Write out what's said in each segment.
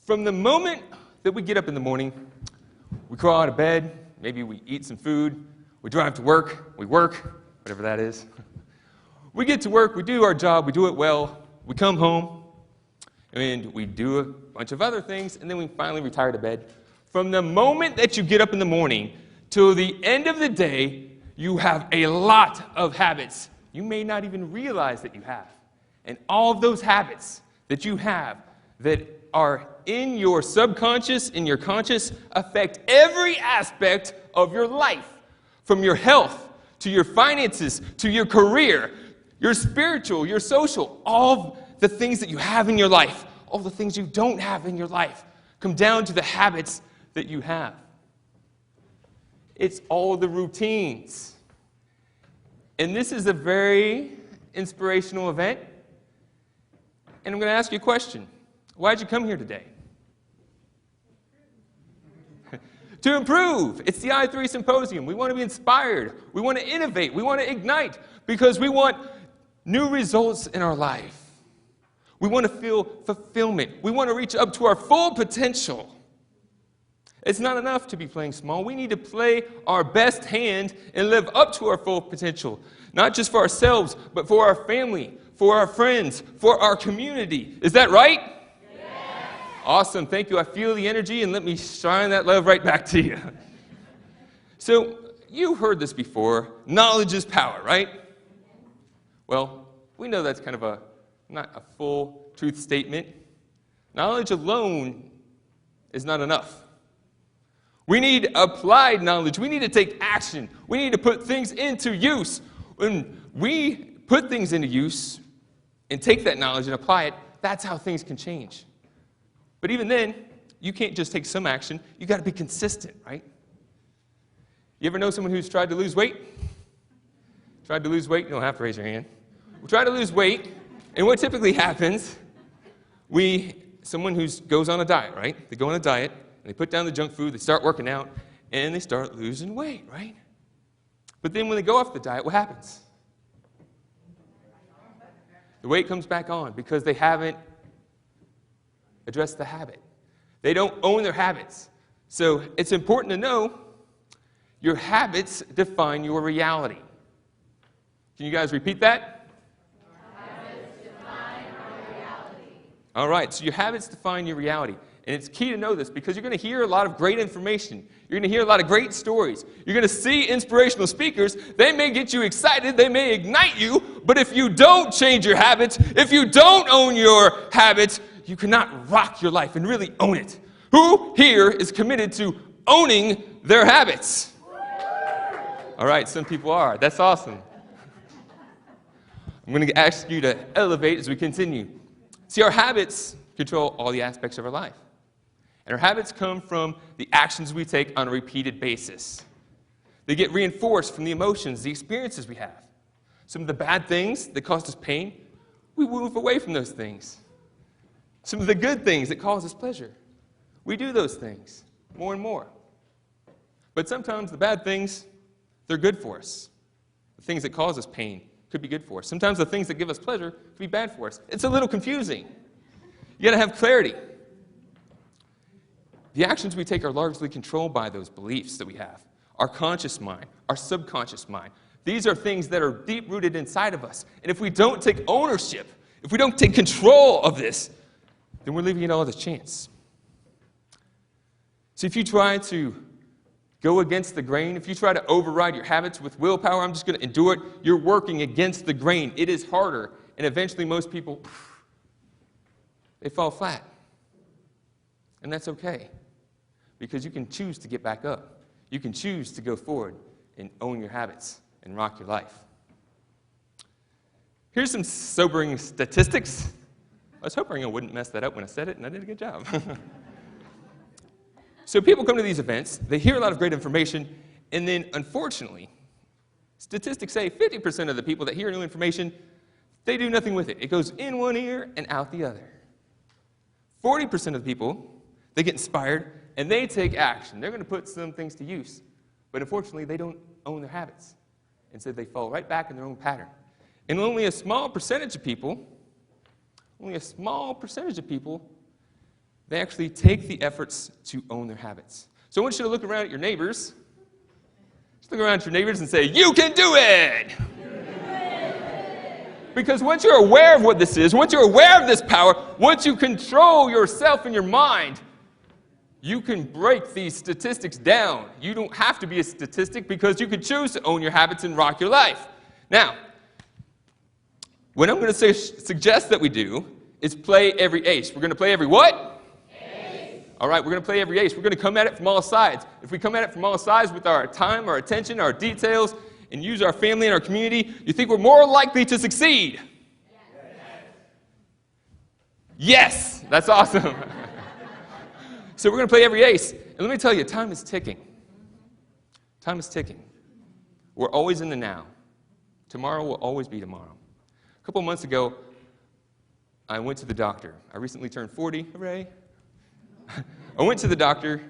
From the moment that we get up in the morning, we crawl out of bed, maybe we eat some food, we drive to work, we work, whatever that is. We get to work, we do our job, we do it well, we come home, and we do a bunch of other things, and then we finally retire to bed. From the moment that you get up in the morning till the end of the day, you have a lot of habits you may not even realize that you have. And all of those habits that you have that are in your subconscious, in your conscious, affect every aspect of your life, from your health to your finances to your career, your spiritual, your social, all the things that you have in your life, all the things you don't have in your life, come down to the habits that you have. It's all the routines. And this is a very inspirational event. And I'm going to ask you a question. Why'd you come here today? To improve. It's the I3 Symposium. We want to be inspired. We want to innovate. We want to ignite because we want new results in our life. We want to feel fulfillment. We want to reach up to our full potential. It's not enough to be playing small. We need to play our best hand and live up to our full potential, not just for ourselves, but for our family, for our friends, for our community. Is that right? Yes. Awesome. Thank you. I feel the energy, and let me shine that love right back to you. So, you heard this before. Knowledge is power, right? Well, we know that's kind of not a full truth statement. Knowledge alone is not enough. We need applied knowledge. We need to take action. We need to put things into use. When we put things into use and take that knowledge and apply it, that's how things can change. But even then, you can't just take some action. You got to be consistent, right? You ever know someone who's tried to lose weight? Tried to lose weight? You don't have to raise your hand. We try to lose weight, and what typically happens, someone who goes on a diet, right? They go on a diet, and they put down the junk food, they start working out, and they start losing weight, right? But then when they go off the diet, what happens? The weight comes back on because they haven't addressed the habit. They don't own their habits. So it's important to know your habits define your reality. Can you guys repeat that? Habits define our reality. All right, so your habits define your reality. And it's key to know this because you're going to hear a lot of great information. You're going to hear a lot of great stories. You're going to see inspirational speakers. They may get you excited. They may ignite you. But if you don't change your habits, if you don't own your habits, you cannot rock your life and really own it. Who here is committed to owning their habits? All right, some people are. That's awesome. I'm going to ask you to elevate as we continue. See, our habits control all the aspects of our life. And our habits come from the actions we take on a repeated basis. They get reinforced from the emotions, the experiences we have. Some of the bad things that caused us pain, we move away from those things. Some of the good things that cause us pleasure, we do those things more and more. But sometimes the bad things, they're good for us. The things that cause us pain could be good for us. Sometimes the things that give us pleasure could be bad for us. It's a little confusing. You got to have clarity. The actions we take are largely controlled by those beliefs that we have. Our conscious mind, our subconscious mind. These are things that are deep-rooted inside of us. And if we don't take ownership, if we don't take control of this, then we're leaving it all to chance. So if you try to go against the grain, if you try to override your habits with willpower, I'm just going to endure it, you're working against the grain. It is harder. And eventually most people, they fall flat. And that's okay. Because you can choose to get back up. You can choose to go forward and own your habits and rock your life. Here's some sobering statistics. I was hoping I wouldn't mess that up when I said it, and I did a good job. So people come to these events, they hear a lot of great information, and then unfortunately, statistics say 50% of the people that hear new information, they do nothing with it. It goes in one ear and out the other. 40% of the people, they get inspired, and they take action. They're going to put some things to use. But unfortunately, they don't own their habits. And so they fall right back in their own pattern. And only a small percentage of people they actually take the efforts to own their habits. So I want you to look around at your neighbors. Just look around at your neighbors and say, you can do it! Because once you're aware of what this is, once you're aware of this power, once you control yourself and your mind, you can break these statistics down. You don't have to be a statistic because you can choose to own your habits and rock your life. Now, what I'm going to suggest that we do is play every ace. We're going to play every what? Ace. All right, we're going to play every ace. We're going to come at it from all sides. If we come at it from all sides with our time, our attention, our details, and use our family and our community, you think we're more likely to succeed? Yes, that's awesome. So we're going to play every ace. And let me tell you, time is ticking. Time is ticking. We're always in the now. Tomorrow will always be tomorrow. A couple months ago, I went to the doctor. I recently turned 40. Hooray. I went to the doctor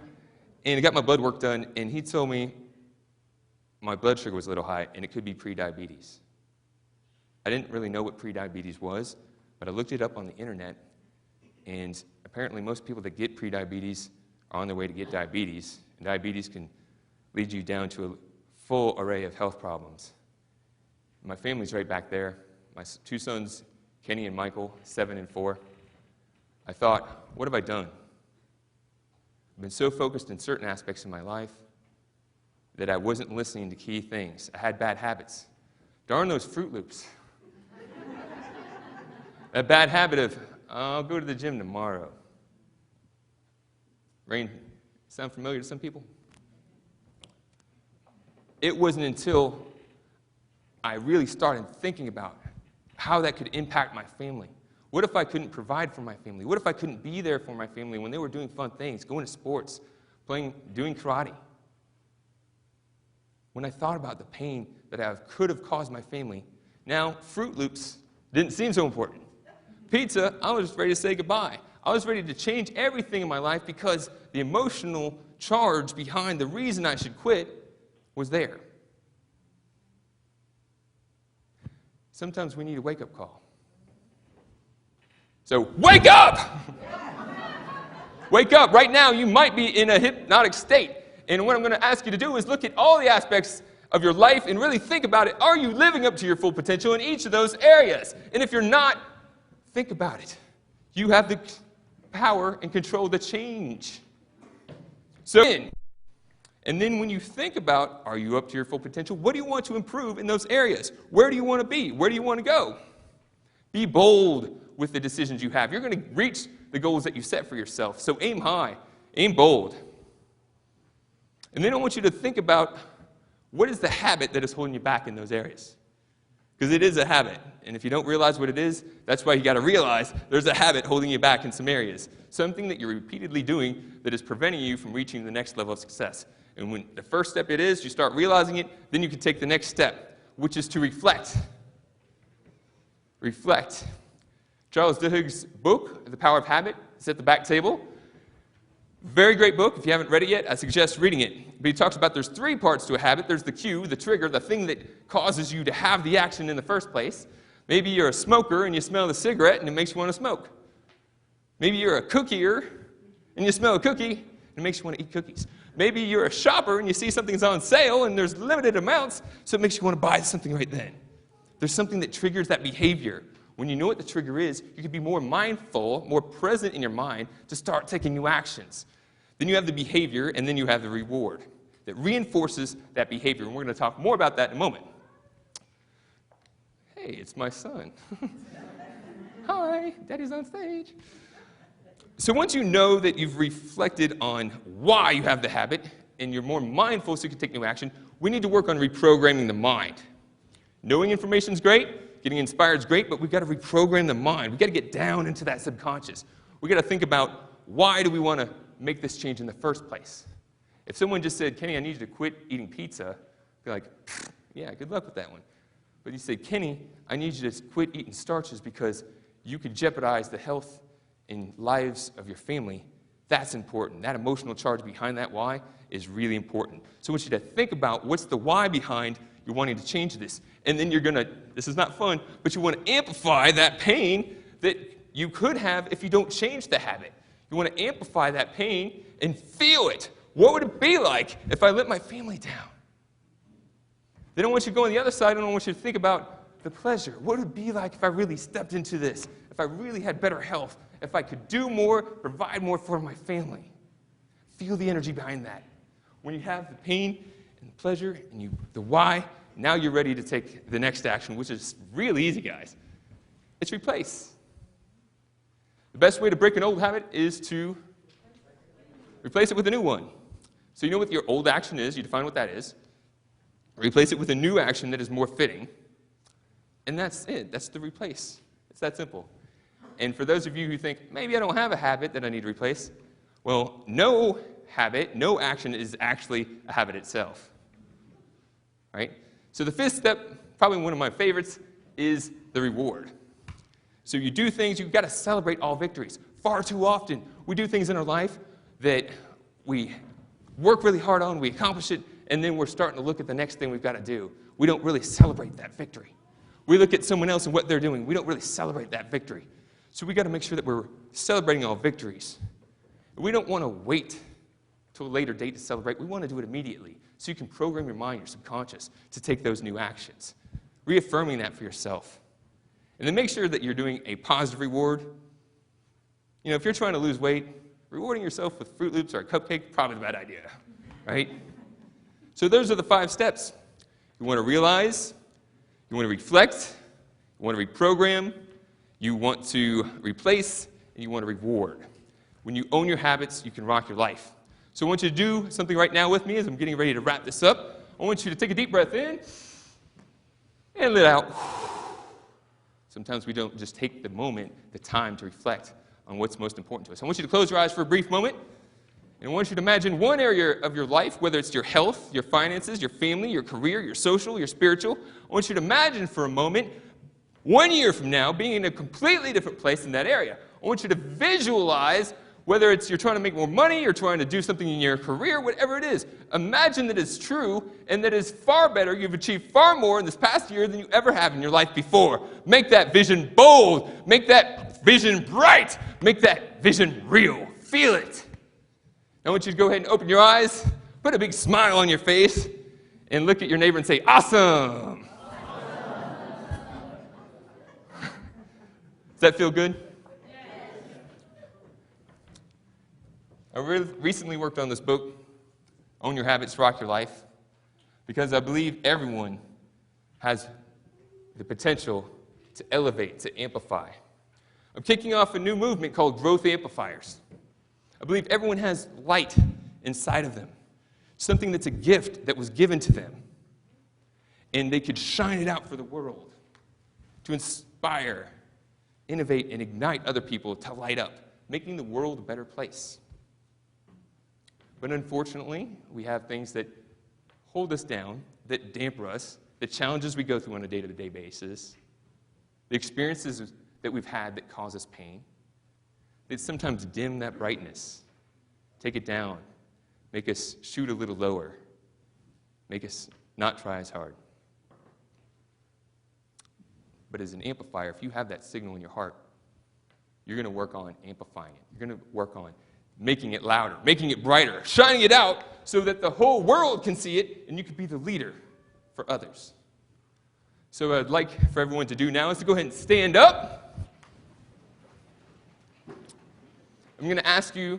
and got my blood work done, and he told me my blood sugar was a little high, and it could be prediabetes. I didn't really know what prediabetes was, but I looked it up on the internet, and apparently most people that get prediabetes are on their way to get diabetes, and diabetes can lead you down to a full array of health problems. My family's right back there. My two sons, Kenny and Michael, 7 and 4. I thought, what have I done? I've been so focused in certain aspects of my life that I wasn't listening to key things. I had bad habits. Darn those Fruit Loops. That bad habit of, I'll go to the gym tomorrow. Rain, sound familiar to some people? It wasn't until I really started thinking about how that could impact my family. What if I couldn't provide for my family? What if I couldn't be there for my family when they were doing fun things, going to sports, doing karate? When I thought about the pain that I could have caused my family, now Fruit Loops didn't seem so important. Pizza, I was just ready to say goodbye. I was ready to change everything in my life because the emotional charge behind the reason I should quit was there. Sometimes we need a wake-up call. So, wake up! Wake up. Right now, you might be in a hypnotic state. And what I'm going to ask you to do is look at all the aspects of your life and really think about it. Are you living up to your full potential in each of those areas? And if you're not, think about it. You have the power and control to change. So, and then when you think about, are you up to your full potential? What do you want to improve in those areas? Where do you want to be? Where do you want to go? Be bold with the decisions you have. You're going to reach the goals that you set for yourself. So aim high, aim bold. And then I want you to think about what is the habit that is holding you back in those areas. Because it is a habit. And if you don't realize what it is, that's why you got to realize there's a habit holding you back in some areas. Something that you're repeatedly doing that is preventing you from reaching the next level of success. And when the first step it is, you start realizing it, then you can take the next step, which is to reflect. Reflect. Charles Duhigg's book, The Power of Habit, is at the back table. Very great book. If you haven't read it yet, I suggest reading it. But he talks about there's 3 parts to a habit. There's the cue, the trigger, the thing that causes you to have the action in the first place. Maybe you're a smoker and you smell the cigarette and it makes you want to smoke. Maybe you're a cookier and you smell a cookie and it makes you want to eat cookies. Maybe you're a shopper and you see something's on sale and there's limited amounts, so it makes you want to buy something right then. There's something that triggers that behavior. When you know what the trigger is, you can be more mindful, more present in your mind to start taking new actions. Then you have the behavior, and then you have the reward that reinforces that behavior. And we're going to talk more about that in a moment. Hey, it's my son. Hi, Daddy's on stage. So once you know that you've reflected on why you have the habit, and you're more mindful so you can take new action, we need to work on reprogramming the mind. Knowing information is great, getting inspired is great, but we've got to reprogram the mind. We've got to get down into that subconscious. We've got to think about, why do we want to make this change in the first place? If someone just said, Kenny, I need you to quit eating pizza, I'd be like, yeah, good luck with that one. But you say, Kenny, I need you to quit eating starches because you could jeopardize the health and lives of your family. That's important. That emotional charge behind that why is really important. So I want you to think about what's the why behind you're wanting to change this. And then you're going to, this is not fun, but you want to amplify that pain that you could have if you don't change the habit. You want to amplify that pain and feel it. What would it be like if I let my family down? They don't want you to go on the other side. I don't want you to think about the pleasure. What would it be like if I really stepped into this? If I really had better health? If I could do more, provide more for my family? Feel the energy behind that. When you have the pain and the pleasure and the why, now you're ready to take the next action, which is really easy, guys. It's replace. The best way to break an old habit is to replace it with a new one. So you know what your old action is. You define what that is. Replace it with a new action that is more fitting. And that's it. That's the replace. It's that simple. And for those of you who think, maybe I don't have a habit that I need to replace, well, no habit, no action is actually a habit itself. Right? So the fifth step, probably one of my favorites, is the reward. So you do things, you've got to celebrate all victories. Far too often, we do things in our life that we work really hard on, we accomplish it, and then we're starting to look at the next thing we've got to do. We don't really celebrate that victory. We look at someone else and what they're doing. We don't really celebrate that victory. So we got to make sure that we're celebrating all victories. We don't want to wait till a later date to celebrate. We want to do it immediately so you can program your mind, your subconscious, to take those new actions. Reaffirming that for yourself. And then make sure that you're doing a positive reward. You know, if you're trying to lose weight, rewarding yourself with Fruit Loops or a cupcake, probably a bad idea, right? So those are the 5 steps. You want to realize, you want to reflect, you want to reprogram, you want to replace, and you want to reward. When you own your habits, you can rock your life. So I want you to do something right now with me as I'm getting ready to wrap this up. I want you to take a deep breath in and let out. Sometimes we don't just take the moment, the time to reflect on what's most important to us. I want you to close your eyes for a brief moment, and I want you to imagine one area of your life, whether it's your health, your finances, your family, your career, your social, your spiritual. I want you to imagine for a moment, 1 year from now, being in a completely different place in that area. I want you to visualize whether it's you're trying to make more money, you're trying to do something in your career, whatever it is. Imagine that it's true and that it's far better. You've achieved far more in this past year than you ever have in your life before. Make that vision bold. Make that vision bright. Make that vision real. Feel it. I want you to go ahead and open your eyes, put a big smile on your face, and look at your neighbor and say, awesome. Does that feel good? I recently worked on this book, Own Your Habits, Rock Your Life, because I believe everyone has the potential to elevate, to amplify. I'm kicking off a new movement called Growth Amplifiers. I believe everyone has light inside of them, something that's a gift that was given to them, and they could shine it out for the world to inspire, innovate, and ignite other people to light up, making the world a better place. But unfortunately, we have things that hold us down, that dampen us, the challenges we go through on a day-to-day basis, the experiences that we've had that cause us pain, that sometimes dim that brightness, take it down, make us shoot a little lower, make us not try as hard. But as an amplifier, if you have that signal in your heart, you're going to work on amplifying it. You're going to work on making it louder, making it brighter, shining it out so that the whole world can see it and you can be the leader for others. So what I'd like for everyone to do now is to go ahead and stand up. I'm going to ask you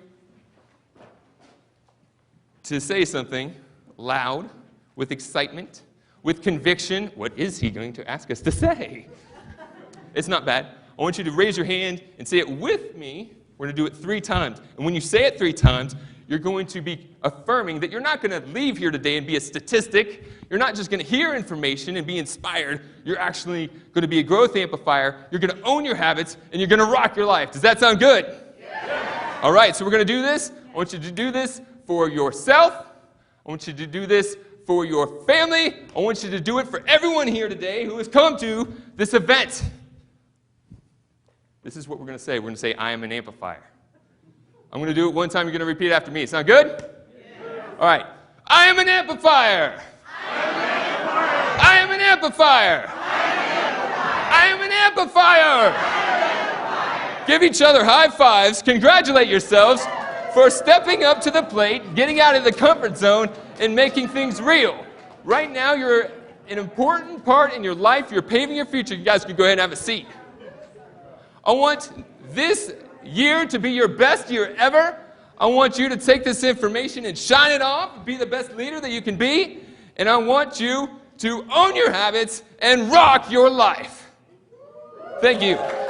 to say something loud, with excitement, with conviction. What is he going to ask us to say? It's not bad. I want you to raise your hand and say it with me. We're going to do it 3 times. And when you say it 3 times, you're going to be affirming that you're not going to leave here today and be a statistic. You're not just going to hear information and be inspired. You're actually going to be a growth amplifier. You're going to own your habits, and you're going to rock your life. Does that sound good? Yeah. All right, so we're going to do this. I want you to do this for yourself. I want you to do this for your family. I want you to do it for everyone here today who has come to this event. This is what we're going to say. We're going to say, I am an amplifier. I'm going to do it one time. You're going to repeat after me. Sound good? Yeah. All right. I am an amplifier. I am an amplifier. I am an amplifier. Give each other high fives. Congratulate yourselves for stepping up to the plate, getting out of the comfort zone, and making things real. Right now, you're an important part in your life. You're paving your future. You guys can go ahead and have a seat. I want this year to be your best year ever. I want you to take this information and shine it off, be the best leader that you can be, and I want you to own your habits and rock your life. Thank you.